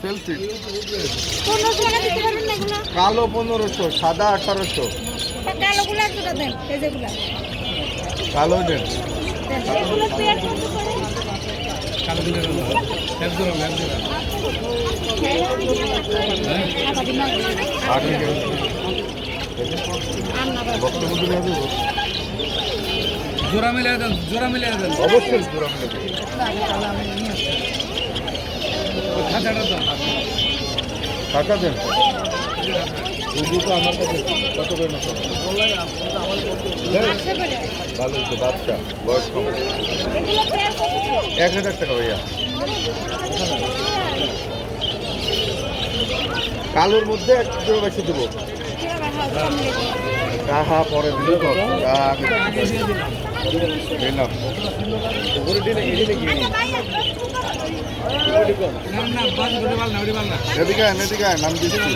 Selfie কালো 1500, সাদা 1800। কালো দেন। জোড়া মিলে দেন, জোড়া মিলে দেন, অবশ্যই জোড়া মিলে দেন। টাকা দেন। দুটো আমার কাছে কত করে না ভালো হচ্ছে বাচ্চা বয়স কম 1000 টাকা ভাইয়া। কালোর মধ্যে একটু বেশি দেবো। হ্যাঁ পরে দিল তো দিলাম। এদিকে নাম দিচ্ছি।